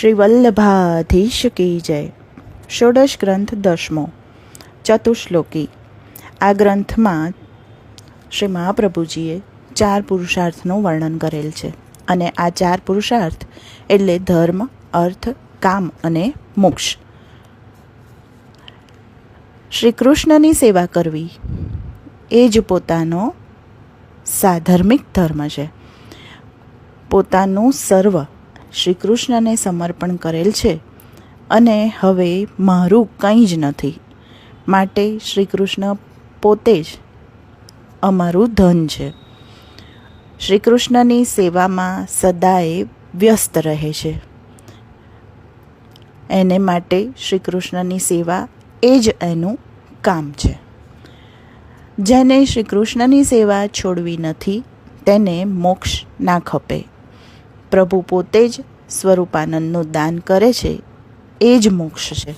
શ્રી વલ્લભાધીશ કી જય. ષોડશ ગ્રંથ 10મો ચતુશ્લોકી. આ ગ્રંથમાં શ્રી મહાપ્રભુજીએ 4 પુરુષાર્થનું વર્ણન કરેલ છે અને આ 4 પુરુષાર્થ એટલે ધર્મ, અર્થ, કામ અને મોક્ષ. શ્રી કૃષ્ણની સેવા કરવી એ જ પોતાનો સાધર્મિક ધર્મ છે. પોતાનું સર્વ શ્રી કૃષ્ણને સમર્પણ કરેલ છે અને હવે મારું કંઈ જ નથી, માટે શ્રી કૃષ્ણ પોતે જ અમારું ધન છે. શ્રી કૃષ્ણની સેવામાં સદાય વ્યસ્ત રહે છે. એને માટે શ્રી કૃષ્ણની સેવા એ જ એનું કામ છે. જેને શ્રી કૃષ્ણની સેવા છોડવી નથી તેને મોક્ષ ના ખપે. પ્રભુ પોતે જ સ્વરૂપાનંદનું દાન કરે છે, એ જ મોક્ષ છે.